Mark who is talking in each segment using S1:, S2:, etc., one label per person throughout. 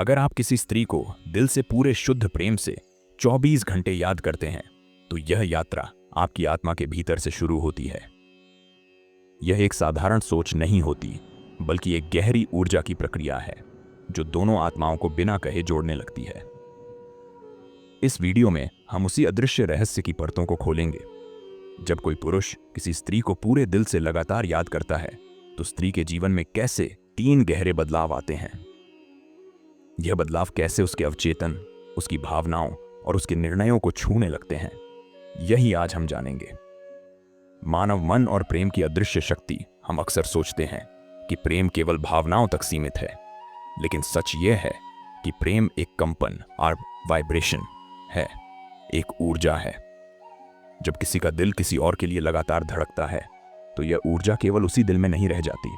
S1: अगर आप किसी स्त्री को दिल से पूरे शुद्ध प्रेम से 24 घंटे याद करते हैं तो यह यात्रा आपकी आत्मा के भीतर से शुरू होती है। यह एक साधारण सोच नहीं होती, बल्कि एक गहरी ऊर्जा की प्रक्रिया है जो दोनों आत्माओं को बिना कहे जोड़ने लगती है। इस वीडियो में हम उसी अदृश्य रहस्य की परतों को खोलेंगे। जब कोई पुरुष किसी स्त्री को पूरे दिल से लगातार याद करता है तो स्त्री के जीवन में कैसे 3 गहरे बदलाव आते हैं। यह बदलाव कैसे उसके अवचेतन, उसकी भावनाओं और उसके निर्णयों को छूने लगते हैं, यही आज हम जानेंगे। मानव मन और प्रेम की अदृश्य शक्ति। हम अक्सर सोचते हैं कि प्रेम केवल भावनाओं तक सीमित है, लेकिन सच यह है कि प्रेम एक कंपन और वाइब्रेशन है, एक ऊर्जा है। जब किसी का दिल किसी और के लिए लगातार धड़कता है तो यह ऊर्जा केवल उसी दिल में नहीं रह जाती,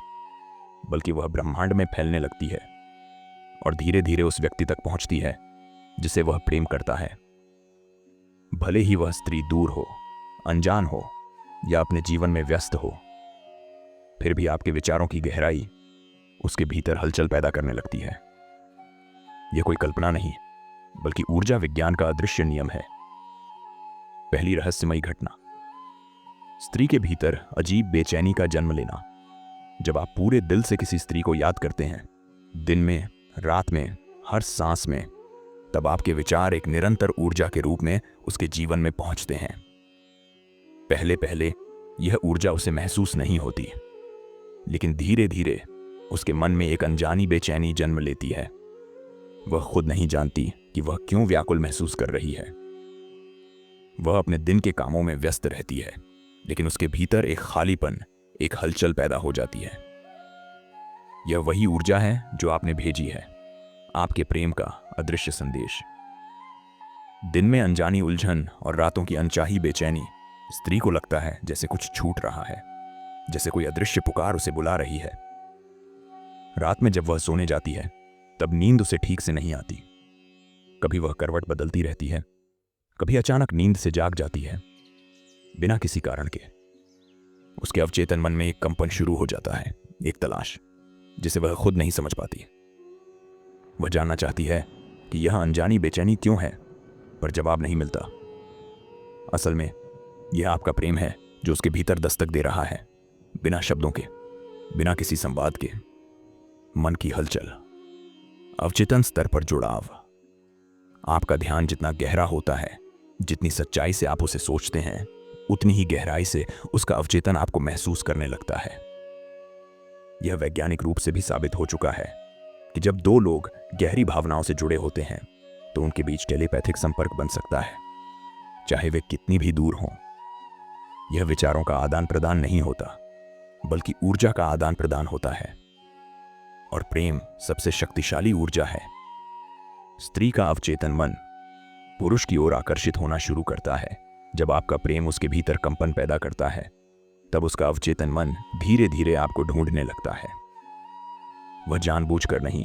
S1: बल्कि वह ब्रह्मांड में फैलने लगती है और धीरे धीरे उस व्यक्ति तक पहुंचती है जिसे वह प्रेम करता है। भले ही वह स्त्री दूर हो, अनजान हो या अपने जीवन में व्यस्त हो, फिर भी आपके विचारों की गहराई उसके भीतर हलचल पैदा करने लगती है। यह कोई कल्पना नहीं, बल्कि ऊर्जा विज्ञान का अदृश्य नियम है। पहली रहस्यमयी घटना, स्त्री के भीतर अजीब बेचैनी का जन्म लेना। जब आप पूरे दिल से किसी स्त्री को याद करते हैं, दिन में, रात में, हर सांस में, तब आपके विचार एक निरंतर ऊर्जा के रूप में उसके जीवन में पहुंचते हैं। पहले पहले यह ऊर्जा उसे महसूस नहीं होती, लेकिन धीरे धीरे उसके मन में एक अनजानी बेचैनी जन्म लेती है। वह खुद नहीं जानती कि वह क्यों व्याकुल महसूस कर रही है। वह अपने दिन के कामों में व्यस्त रहती है, लेकिन उसके भीतर एक खालीपन, एक हलचल पैदा हो जाती है। यह वही ऊर्जा है जो आपने भेजी है, आपके प्रेम का अदृश्य संदेश। दिन में अनजानी उलझन और रातों की अनचाही बेचैनी। स्त्री को लगता है जैसे कुछ छूट रहा है, जैसे कोई अदृश्य पुकार उसे बुला रही है। रात में जब वह सोने जाती है तब नींद उसे ठीक से नहीं आती। कभी वह करवट बदलती रहती है, कभी अचानक नींद से जाग जाती है बिना किसी कारण के। उसके अवचेतन मन में एक कंपन शुरू हो जाता है, एक तलाश जिसे वह खुद नहीं समझ पाती। वह जानना चाहती है कि यह अनजानी बेचैनी क्यों है, पर जवाब नहीं मिलता। असल में यह आपका प्रेम है जो उसके भीतर दस्तक दे रहा है, बिना शब्दों के, बिना किसी संवाद के। मन की हलचल, अवचेतन स्तर पर जुड़ाव। आपका ध्यान जितना गहरा होता है, जितनी सच्चाई से आप उसे सोचते हैं, उतनी ही गहराई से उसका अवचेतन आपको महसूस करने लगता है। यह वैज्ञानिक रूप से भी साबित हो चुका है कि जब 2 लोग गहरी भावनाओं से जुड़े होते हैं तो उनके बीच टेलीपैथिक संपर्क बन सकता है, चाहे वे कितनी भी दूर हों। यह विचारों का आदान प्रदान नहीं होता, बल्कि ऊर्जा का आदान प्रदान होता है। और प्रेम सबसे शक्तिशाली ऊर्जा है। स्त्री का अवचेतन मन पुरुष की ओर आकर्षित होना शुरू करता है। जब आपका प्रेम उसके भीतर कंपन पैदा करता है, तब उसका अवचेतन मन धीरे धीरे आपको ढूंढने लगता है। वह जानबूझकर नहीं,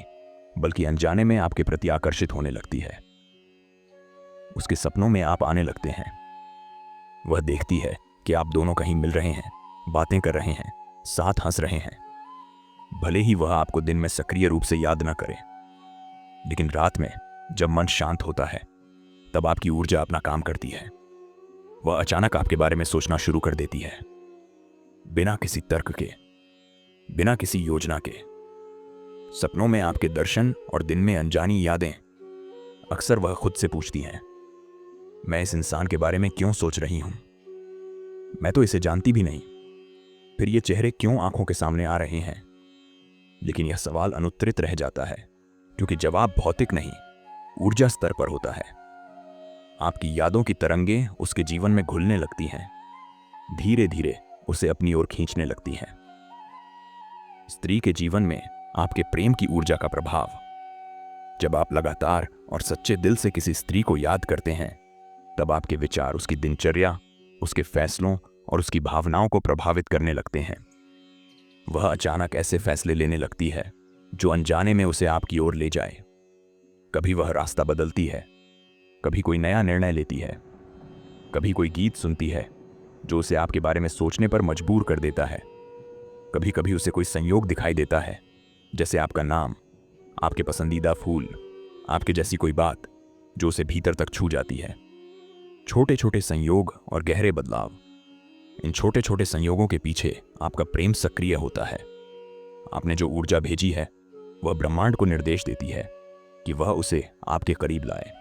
S1: बल्कि अनजाने में आपके प्रति आकर्षित होने लगती है। उसके सपनों में आप आने लगते हैं। वह देखती है कि आप दोनों कहीं मिल रहे हैं, बातें कर रहे हैं, साथ हंस रहे हैं। भले ही वह आपको दिन में सक्रिय रूप से याद न करे, लेकिन रात में जब मन शांत होता है तब आपकी ऊर्जा अपना काम करती है। वह अचानक आपके बारे में सोचना शुरू कर देती है, बिना किसी तर्क के, बिना किसी योजना के। सपनों में आपके दर्शन और दिन में अनजानी यादें। अक्सर वह खुद से पूछती हैं, मैं इस इंसान के बारे में क्यों सोच रही हूं? मैं तो इसे जानती भी नहीं। फिर ये चेहरे क्यों आंखों के सामने आ रहे हैं? लेकिन यह सवाल अनुत्तरित रह जाता है, क्योंकि जवाब भौतिक नहीं, ऊर्जा स्तर पर होता है। आपकी यादों की तरंगें उसके जीवन में घुलने लगती हैं, धीरे धीरे उसे अपनी ओर खींचने लगती हैं। स्त्री के जीवन में आपके प्रेम की ऊर्जा का प्रभाव। जब आप लगातार और सच्चे दिल से किसी स्त्री को याद करते हैं, तब आपके विचार उसकी दिनचर्या, उसके फैसलों और उसकी भावनाओं को प्रभावित करने लगते हैं। वह अचानक ऐसे फैसले लेने लगती है जो अनजाने में उसे आपकी ओर ले जाए। कभी वह रास्ता बदलती है, कभी कोई नया निर्णय लेती है, कभी कोई गीत सुनती है जो उसे आपके बारे में सोचने पर मजबूर कर देता है। कभी कभी उसे कोई संयोग दिखाई देता है, जैसे आपका नाम, आपके पसंदीदा फूल आपके जैसी कोई बात जो उसे भीतर तक छू जाती है। छोटे छोटे संयोग और गहरे बदलाव, इन छोटे छोटे संयोगों के पीछे आपका प्रेम सक्रिय होता है। आपने जो ऊर्जा भेजी है वह ब्रह्मांड को निर्देश देती है कि वह उसे आपके करीब लाए।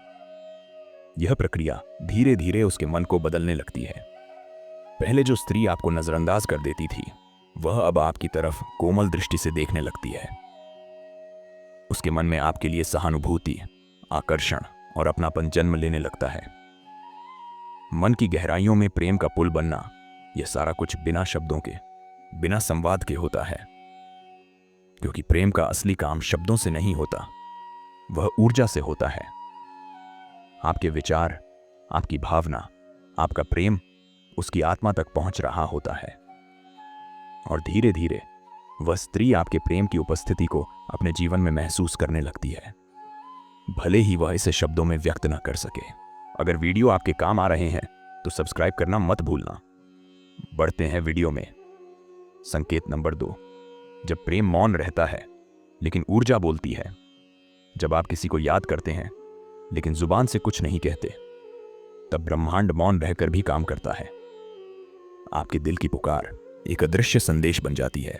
S1: यह प्रक्रिया धीरे धीरे उसके मन को बदलने लगती है। पहले जो स्त्री आपको नजरअंदाज कर देती थी वह अब आपकी तरफ कोमल दृष्टि से देखने लगती है। उसके मन में आपके लिए सहानुभूति, आकर्षण और अपनापन जन्म लेने लगता है। मन की गहराइयों में प्रेम का पुल बनना, यह सारा कुछ बिना शब्दों के, बिना संवाद के होता है। क्योंकि प्रेम का असली काम शब्दों से नहीं होता, वह ऊर्जा से होता है। आपके विचार, आपकी भावना, आपका प्रेम उसकी आत्मा तक पहुंच रहा होता है और धीरे धीरे वह स्त्री आपके प्रेम की उपस्थिति को अपने जीवन में महसूस करने लगती है, भले ही वह इसे शब्दों में व्यक्त न कर सके। अगर वीडियो आपके काम आ रहे हैं तो सब्सक्राइब करना मत भूलना। बढ़ते हैं वीडियो में। संकेत नंबर 2, जब प्रेम मौन रहता है लेकिन ऊर्जा बोलती है। जब आप किसी को याद करते हैं लेकिन जुबान से कुछ नहीं कहते, तब ब्रह्मांड मौन रहकर भी काम करता है। आपके दिल की पुकार एक अदृश्य संदेश बन जाती है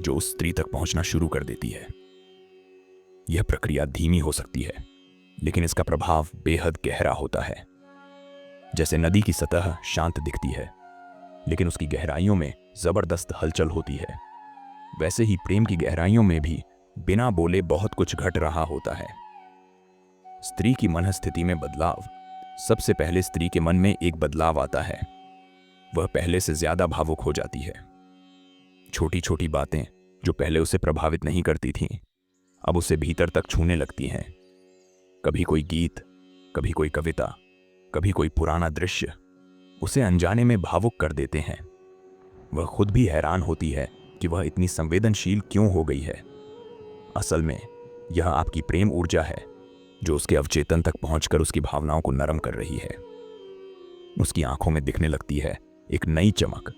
S1: जो उस स्त्री तक पहुंचना शुरू कर देती है। यह प्रक्रिया धीमी हो सकती है लेकिन इसका प्रभाव बेहद गहरा होता है। जैसे नदी की सतह शांत दिखती है लेकिन उसकी गहराइयों में जबरदस्त हलचल होती है, वैसे ही प्रेम की गहराइयों में भी बिना बोले बहुत कुछ घट रहा होता है। स्त्री की मनस्थिति में बदलाव। सबसे पहले स्त्री के मन में एक बदलाव आता है। वह पहले से ज्यादा भावुक हो जाती है। छोटी छोटी बातें जो पहले उसे प्रभावित नहीं करती थीं, अब उसे भीतर तक छूने लगती हैं। कभी कोई गीत, कभी कोई कविता, कभी कोई पुराना दृश्य उसे अनजाने में भावुक कर देते हैं। वह खुद भी हैरान होती है कि वह इतनी संवेदनशील क्यों हो गई है। असल में यह आपकी प्रेम ऊर्जा है जो उसके अवचेतन तक पहुंचकर उसकी भावनाओं को नरम कर रही है। उसकी आंखों में दिखने लगती है एक नई चमक।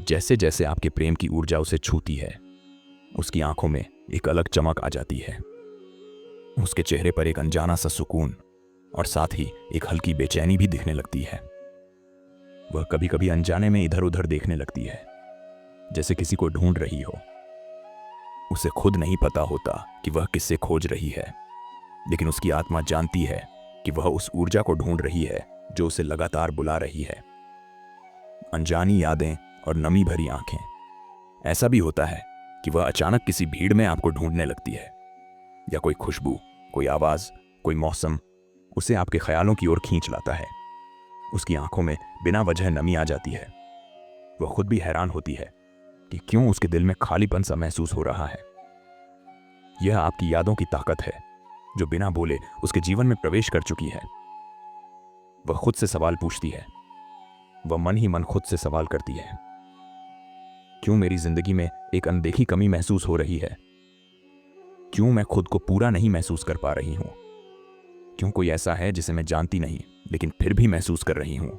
S1: जैसे जैसे आपके प्रेम की ऊर्जा उसे छूती है, उसकी आंखों में एक अलग चमक आ जाती है। उसके चेहरे पर एक अनजाना सा सुकून और साथ ही एक हल्की बेचैनी भी दिखने लगती है। वह कभी कभी अनजाने में इधर उधर देखने लगती है, जैसे किसी को ढूंढ रही हो। उसे खुद नहीं पता होता कि वह किससे खोज रही है, लेकिन उसकी आत्मा जानती है कि वह उस ऊर्जा को ढूंढ रही है जो उसे लगातार बुला रही है। अनजानी यादें और नमी भरी आंखें। ऐसा भी होता है कि वह अचानक किसी भीड़ में आपको ढूंढने लगती है, या कोई खुशबू, कोई आवाज, कोई मौसम उसे आपके ख्यालों की ओर खींच लाता है। उसकी आंखों में बिना वजह नमी आ जाती है। वह खुद भी हैरान होती है कि क्यों उसके दिल में खालीपन सा महसूस हो रहा है। यह आपकी यादों की ताकत है जो बिना बोले उसके जीवन में प्रवेश कर चुकी है। वह खुद से सवाल पूछती है। वह मन ही मन खुद से सवाल करती है, क्यों मेरी जिंदगी में एक अनदेखी कमी महसूस हो रही है? क्यों मैं खुद को पूरा नहीं महसूस कर पा रही हूं? क्यों कोई ऐसा है जिसे मैं जानती नहीं लेकिन फिर भी महसूस कर रही हूं?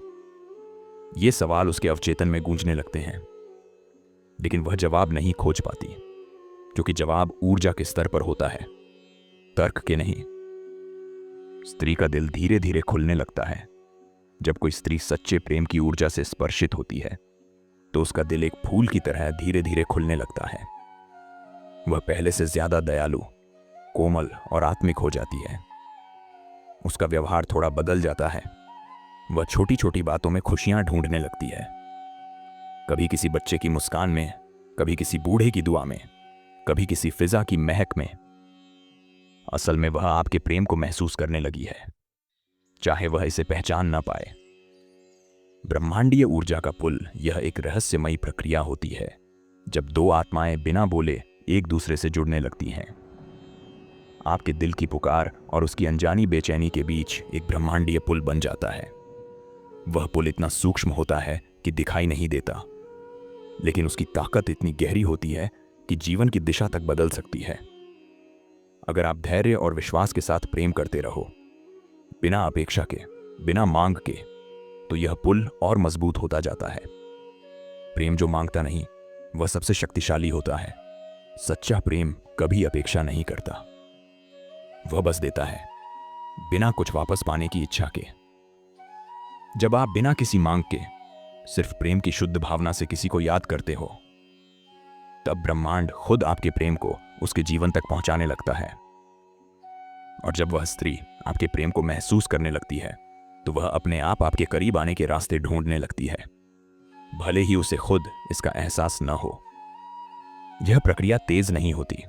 S1: ये सवाल उसके अवचेतन में गूंजने लगते हैं, लेकिन वह जवाब नहीं खोज पाती, क्योंकि जवाब ऊर्जा के स्तर पर होता है, तर्क के नहीं। स्त्री का दिल धीरे धीरे खुलने लगता है। जब कोई स्त्री सच्चे प्रेम की ऊर्जा से स्पर्शित होती है तो उसका दिल एक फूल की तरह धीरे धीरे खुलने लगता है। वह पहले से ज्यादा दयालु, कोमल और आत्मिक हो जाती है। उसका व्यवहार थोड़ा बदल जाता है। वह छोटी छोटी बातों में खुशियां ढूंढने लगती है, कभी किसी बच्चे की मुस्कान में, कभी किसी बूढ़े की दुआ में, कभी किसी फिजा की महक में। असल में वह आपके प्रेम को महसूस करने लगी है, चाहे वह इसे पहचान ना पाए। ब्रह्मांडीय ऊर्जा का पुल यह एक रहस्यमयी प्रक्रिया होती है जब दो आत्माएं बिना बोले एक दूसरे से जुड़ने लगती हैं। आपके दिल की पुकार और उसकी अनजानी बेचैनी के बीच एक ब्रह्मांडीय पुल बन जाता है। वह पुल इतना सूक्ष्म होता है कि दिखाई नहीं देता, लेकिन उसकी ताकत इतनी गहरी होती है कि जीवन की दिशा तक बदल सकती है। अगर आप धैर्य और विश्वास के साथ प्रेम करते रहो, बिना अपेक्षा के, बिना मांग के, तो यह पुल और मजबूत होता जाता है। प्रेम जो मांगता नहीं वह सबसे शक्तिशाली होता है। सच्चा प्रेम कभी अपेक्षा नहीं करता, वह बस देता है, बिना कुछ वापस पाने की इच्छा के। जब आप बिना किसी मांग के सिर्फ प्रेम की शुद्ध भावना से किसी को याद करते हो, तब ब्रह्मांड खुद आपके प्रेम को उसके जीवन तक पहुंचाने लगता है। और जब वह स्त्री आपके प्रेम को महसूस करने लगती है, तो वह अपने आप आपके करीब आने के रास्ते ढूंढने लगती है, भले ही उसे खुद इसका एहसास न हो। यह प्रक्रिया तेज नहीं होती,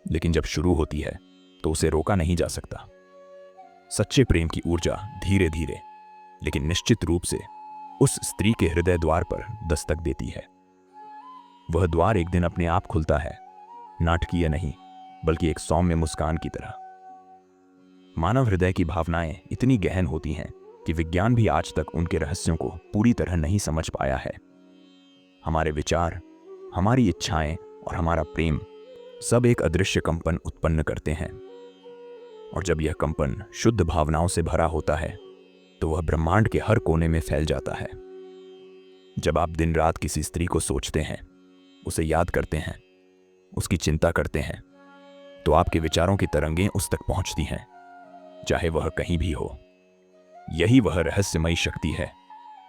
S1: लेकिन जब शुरू होती है तो उसे रोका नहीं जा सकता। सच्चे प्रेम की ऊर्जा धीरे धीरे लेकिन निश्चित रूप से उस स्त्री के हृदय द्वार पर दस्तक देती है। वह द्वार एक दिन अपने आप खुलता है, नाटकीय नहीं बल्कि एक सौम्य मुस्कान की तरह। मानव हृदय की भावनाएं इतनी गहन होती हैं कि विज्ञान भी आज तक उनके रहस्यों को पूरी तरह नहीं समझ पाया है। हमारे विचार, हमारी इच्छाएं और हमारा प्रेम सब एक अदृश्य कंपन उत्पन्न करते हैं। और जब यह कंपन शुद्ध भावनाओं से भरा होता है, तो वह ब्रह्मांड के हर कोने में फैल जाता है। जब आप दिन रात किसी स्त्री को सोचते हैं, उसे याद करते हैं, उसकी चिंता करते हैं, तो आपके विचारों की तरंगें उस तक पहुंचती हैं, चाहे वह कहीं भी हो। यही वह रहस्यमयी शक्ति है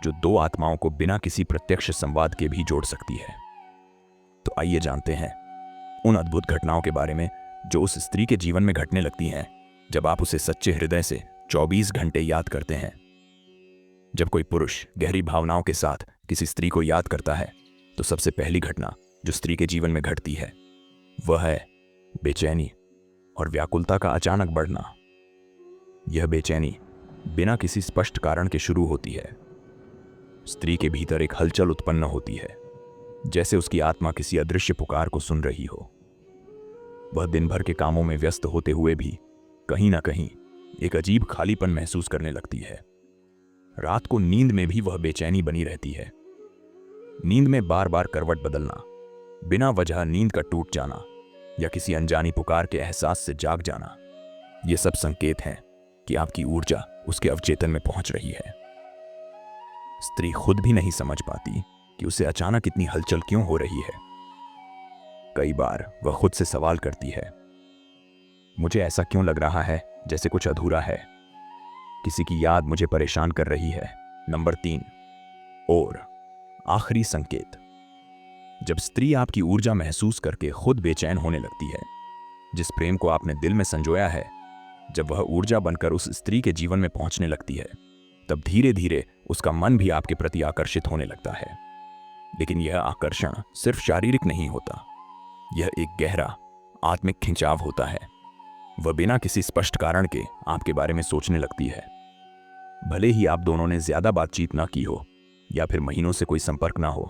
S1: जो दो आत्माओं को बिना किसी प्रत्यक्ष संवाद के भी जोड़ सकती है। तो आइए जानते हैं उन अद्भुत घटनाओं के बारे में जो उस स्त्री के जीवन में घटने लगती हैं जब आप उसे सच्चे हृदय से 24 घंटे याद करते हैं। जब कोई पुरुष गहरी भावनाओं के साथ किसी स्त्री को याद करता है, तो सबसे पहली घटना जो स्त्री के जीवन में घटती है वह है बेचैनी और व्याकुलता का अचानक बढ़ना। यह बेचैनी बिना किसी स्पष्ट कारण के शुरू होती है। स्त्री के भीतर एक हलचल उत्पन्न होती है, जैसे उसकी आत्मा किसी अदृश्य पुकार को सुन रही हो। वह दिन भर के कामों में व्यस्त होते हुए भी कहीं ना कहीं एक अजीब खालीपन महसूस करने लगती है। रात को नींद में भी वह बेचैनी बनी रहती है। नींद में बार बार करवट बदलना, बिना वजह नींद का टूट जाना या किसी अनजानी पुकार के एहसास से जाग जाना, ये सब संकेत हैं कि आपकी ऊर्जा उसके अवचेतन में पहुंच रही है। स्त्री खुद भी नहीं समझ पाती कि उसे अचानक इतनी हलचल क्यों हो रही है। कई बार वह खुद से सवाल करती है, मुझे ऐसा क्यों लग रहा है जैसे कुछ अधूरा है, किसी की याद मुझे परेशान कर रही है। नंबर 3 और आखिरी संकेत, जब स्त्री आपकी ऊर्जा महसूस करके खुद बेचैन होने लगती है। जिस प्रेम को आपने दिल में संजोया है, जब वह ऊर्जा बनकर उस स्त्री के जीवन में पहुंचने लगती है, तब धीरे धीरे उसका मन भी आपके प्रति आकर्षित होने लगता है। लेकिन यह आकर्षण सिर्फ शारीरिक नहीं होता, यह एक गहरा आत्मिक खिंचाव होता है। वह बिना किसी स्पष्ट कारण के आपके बारे में सोचने लगती है। भले ही आप दोनों ने ज्यादा बातचीत ना की हो या फिर महीनों से कोई संपर्क ना हो,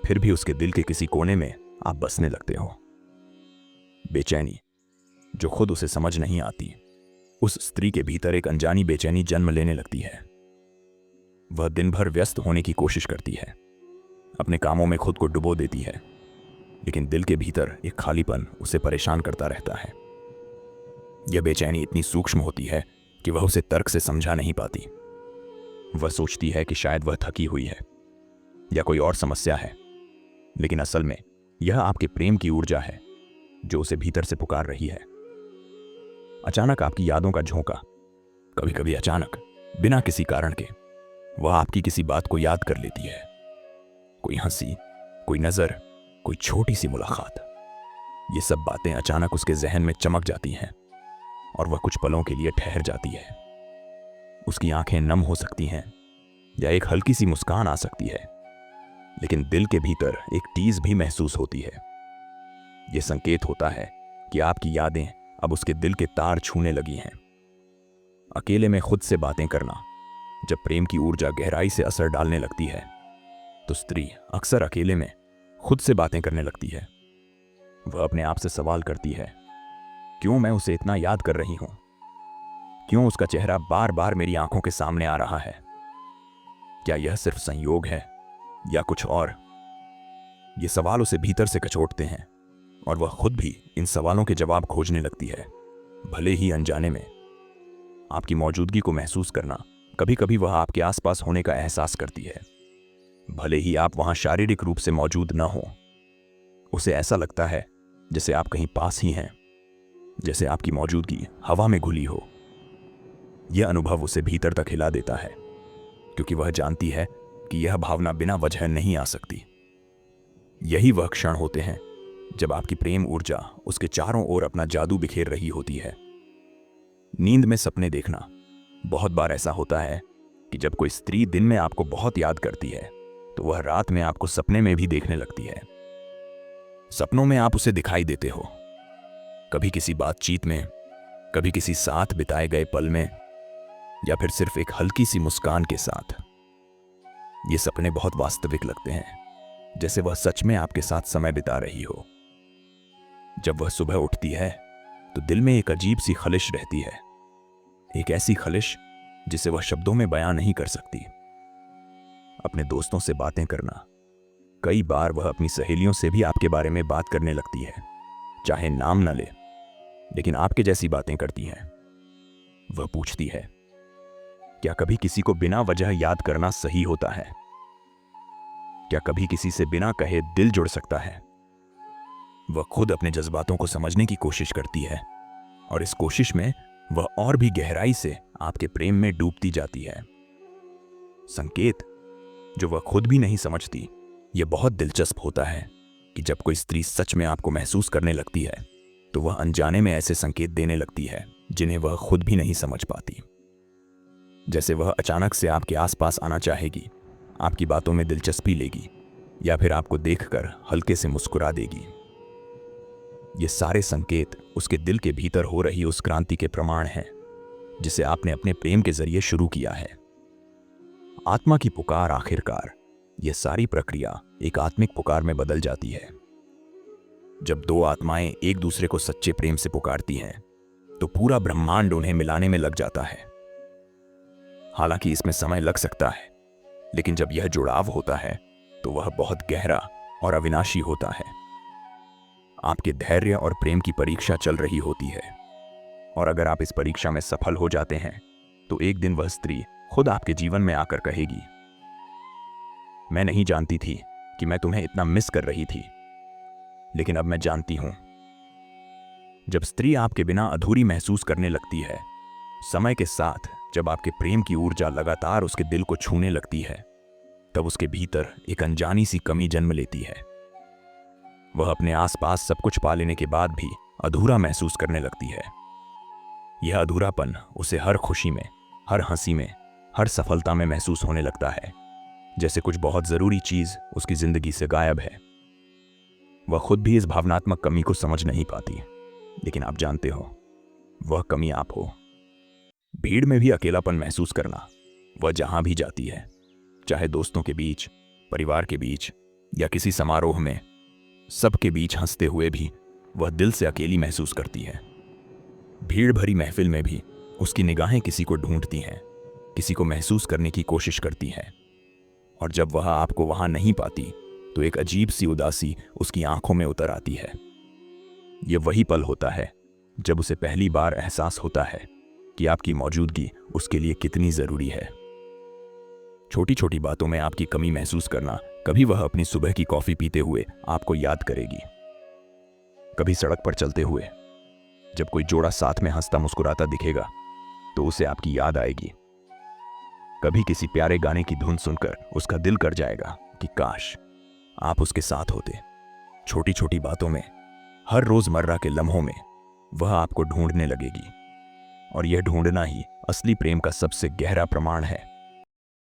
S1: फिर भी उसके दिल के किसी कोने में आप बसने लगते हो। बेचैनी जो खुद उसे समझ नहीं आती, उस स्त्री के भीतर एक अनजानी बेचैनी जन्म लेने लगती है। वह दिन भर व्यस्त होने की कोशिश करती है, अपने कामों में खुद को डुबो देती है, लेकिन दिल के भीतर एक खालीपन उसे परेशान करता रहता है। यह बेचैनी इतनी सूक्ष्म होती है कि वह उसे तर्क से समझा नहीं पाती। वह सोचती है कि शायद वह थकी हुई है या कोई और समस्या है, लेकिन असल में यह आपके प्रेम की ऊर्जा है जो उसे भीतर से पुकार रही है। अचानक आपकी यादों का झोंका, कभी कभी अचानक बिना किसी कारण के, वह आपकी किसी बात को याद कर लेती है। कोई हंसी, कोई नजर, कोई छोटी सी मुलाकात, ये सब बातें अचानक उसके जहन में चमक जाती हैं और वह कुछ पलों के लिए ठहर जाती है। उसकी आंखें नम हो सकती हैं या एक हल्की सी मुस्कान आ सकती है, लेकिन दिल के भीतर एक टीस भी महसूस होती है। यह संकेत होता है कि आपकी यादें अब उसके दिल के तार छूने लगी हैं। अकेले में खुद से बातें करना, जब प्रेम की ऊर्जा गहराई से असर डालने लगती है, तो स्त्री अक्सर अकेले में खुद से बातें करने लगती है। वह अपने आप से सवाल करती है, क्यों मैं उसे इतना याद कर रही हूं? क्यों उसका चेहरा बार बार मेरी आंखों के सामने आ रहा है? क्या यह सिर्फ संयोग है या कुछ और? ये सवाल उसे भीतर से कचोटते हैं और वह खुद भी इन सवालों के जवाब खोजने लगती है, भले ही अनजाने में। आपकी मौजूदगी को महसूस करना, कभी कभी वह आपके आसपास होने का एहसास करती है, भले ही आप वहां शारीरिक रूप से मौजूद न हो। उसे ऐसा लगता है जैसे आप कहीं पास ही हैं, जैसे आपकी मौजूदगी हवा में घुली हो। यह अनुभव उसे भीतर तक हिला देता है, क्योंकि वह जानती है कि यह भावना बिना वजह नहीं आ सकती। यही वह क्षण होते हैं जब आपकी प्रेम ऊर्जा उसके चारों ओर अपना जादू बिखेर रही होती है। नींद में सपने देखना। बहुत बार ऐसा होता है कि जब कोई स्त्री दिन में आपको बहुत याद करती है तो वह रात में आपको सपने में भी देखने लगती है। सपनों में आप उसे दिखाई देते हो, कभी किसी बातचीत में, कभी किसी साथ बिताए गए पल में, या फिर सिर्फ एक हल्की सी मुस्कान के साथ। ये सपने बहुत वास्तविक लगते हैं, जैसे वह सच में आपके साथ समय बिता रही हो। जब वह सुबह उठती है तो दिल में एक अजीब सी खलिश रहती है, एक ऐसी खलिश जिसे वह शब्दों में बयां नहीं कर सकती। अपने दोस्तों से बातें करना। कई बार वह अपनी सहेलियों से भी आपके बारे में बात करने लगती है, चाहे नाम न ले, लेकिन आपके जैसी बातें करती हैं। वह पूछती है, क्या कभी किसी को बिना वजह याद करना सही होता है? क्या कभी किसी से बिना कहे दिल जुड़ सकता है? वह खुद अपने जज्बातों को समझने की कोशिश करती है, और इस कोशिश में वह और भी गहराई से आपके प्रेम में डूबती जाती है। संकेत जो वह खुद भी नहीं समझती। यह बहुत दिलचस्प होता है कि जब कोई स्त्री सच में आपको महसूस करने लगती है तो वह अनजाने में ऐसे संकेत देने लगती है जिन्हें वह खुद भी नहीं समझ पाती। जैसे वह अचानक से आपके आसपास आना चाहेगी, आपकी बातों में दिलचस्पी लेगी, या फिर आपको देखकर हल्के से मुस्कुरा देगी। ये सारे संकेत उसके दिल के भीतर हो रही उस क्रांति के प्रमाण हैं जिसे आपने अपने प्रेम के जरिए शुरू किया है। आत्मा की पुकार। आखिरकार यह सारी प्रक्रिया एक आत्मिक पुकार में बदल जाती है। जब दो आत्माएं एक दूसरे को सच्चे प्रेम से पुकारती हैं तो पूरा ब्रह्मांड उन्हें मिलाने में लग जाता है। हालांकि इसमें समय लग सकता है, लेकिन जब यह जुड़ाव होता है तो वह बहुत गहरा और अविनाशी होता है। आपके धैर्य और प्रेम की परीक्षा चल रही होती है, और अगर आप इस परीक्षा में सफल हो जाते हैं तो एक दिन वह स्त्री खुद आपके जीवन में आकर कहेगी, मैं नहीं जानती थी कि मैं तुम्हें इतना मिस कर रही थी, लेकिन अब मैं जानती हूं। जब स्त्री आपके बिना अधूरी महसूस करने लगती है, समय के साथ जब आपके प्रेम की ऊर्जा लगातार उसके दिल को छूने लगती है, तब उसके भीतर एक अनजानी सी कमी जन्म लेती है। वह अपने आसपास सब कुछ पा लेने के बाद भी अधूरा महसूस करने लगती है। यह अधूरापन उसे हर खुशी में, हर हंसी में, हर सफलता में महसूस होने लगता है, जैसे कुछ बहुत जरूरी चीज उसकी जिंदगी से गायब है। वह खुद भी इस भावनात्मक कमी को समझ नहीं पाती, लेकिन आप जानते हो, वह कमी आप हो। भीड़ में भी अकेलापन महसूस करना। वह जहां भी जाती है, चाहे दोस्तों के बीच, परिवार के बीच, या किसी समारोह में, सबके बीच हंसते हुए भी वह दिल से अकेली महसूस करती है। भीड़ भरी महफिल में भी उसकी निगाहें किसी को ढूंढती हैं, किसी को महसूस करने की कोशिश करती हैं, और जब वह आपको वहां नहीं पाती तो एक अजीब सी उदासी उसकी आंखों में उतर आती है। यह वही पल होता है जब उसे पहली बार एहसास होता है कि आपकी मौजूदगी उसके लिए कितनी जरूरी है। छोटी छोटी बातों में आपकी कमी महसूस करना। कभी वह अपनी सुबह की कॉफी पीते हुए आपको याद करेगी, कभी सड़क पर चलते हुए जब कोई जोड़ा साथ में हंसता मुस्कुराता दिखेगा तो उसे आपकी याद आएगी, कभी किसी प्यारे गाने की धुन सुनकर उसका दिल कर जाएगा कि काश आप उसके साथ होते। छोटी छोटी बातों में, हर रोजमर्रा के लम्हों में वह आपको ढूंढने लगेगी, और यह ढूंढना ही असली प्रेम का सबसे गहरा प्रमाण है।